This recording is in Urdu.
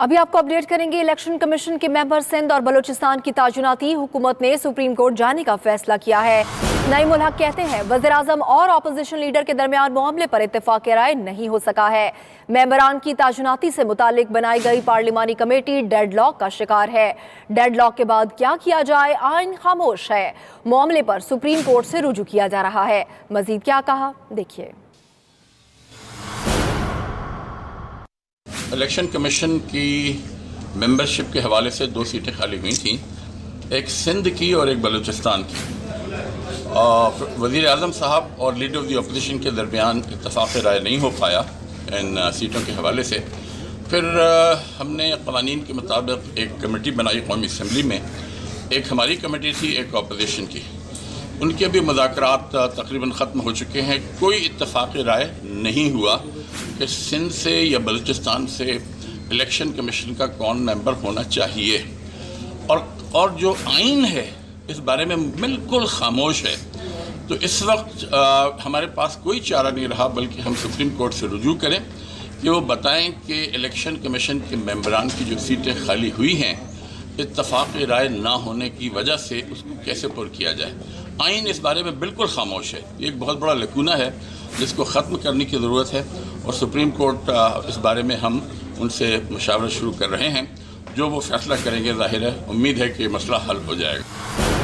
ابھی آپ کو اپڈیٹ کریں گے۔ الیکشن کمیشن کے ممبر سندھ اور بلوچستان کی تعیناتی حکومت نے سپریم کورٹ جانے کا فیصلہ کیا ہے۔ نعیم الحق کہتے ہیں وزیراعظم اور اپوزیشن لیڈر کے درمیان معاملے پر اتفاق رائے نہیں ہو سکا ہے۔ ممبران کی تعیناتی سے متعلق بنائی گئی پارلیمانی کمیٹی ڈیڈ لاک کا شکار ہے۔ ڈیڈ لاک کے بعد کیا کیا جائے، آئین خاموش ہے۔ معاملے پر سپریم کورٹ سے رجوع کیا جا رہا ہے۔ مزید کیا کہا، دیکھیے۔ الیکشن کمیشن کی ممبرشپ کے حوالے سے 2 سیٹیں خالی ہوئی تھیں، ایک سندھ کی اور ایک بلوچستان کی۔ وزیر اعظم صاحب اور لیڈر آف دی اپوزیشن کے درمیان اتفاق رائے نہیں ہو پایا ان سیٹوں کے حوالے سے۔ پھر ہم نے قوانین کے مطابق ایک کمیٹی بنائی قومی اسمبلی میں، ایک ہماری کمیٹی تھی، ایک اپوزیشن کی۔ ان کے بھی مذاکرات تقریباً ختم ہو چکے ہیں۔ کوئی اتفاق رائے نہیں ہوا کہ سندھ سے یا بلوچستان سے الیکشن کمیشن کا کون ممبر ہونا چاہیے، اور جو آئین ہے اس بارے میں بالکل خاموش ہے۔ تو اس وقت ہمارے پاس کوئی چارہ نہیں رہا بلکہ ہم سپریم کورٹ سے رجوع کریں کہ وہ بتائیں کہ الیکشن کمیشن کے ممبران کی جو سیٹیں خالی ہوئی ہیں اتفاق رائے نہ ہونے کی وجہ سے اس کو کیسے پر کیا جائے۔ آئین اس بارے میں بالکل خاموش ہے۔ یہ ایک بہت بڑا لکونہ ہے جس کو ختم کرنے کی ضرورت ہے، اور سپریم کورٹ اس بارے میں ہم ان سے مشاورت شروع کر رہے ہیں۔ جو وہ فیصلہ کریں گے، ظاہر ہے امید ہے کہ مسئلہ حل ہو جائے گا۔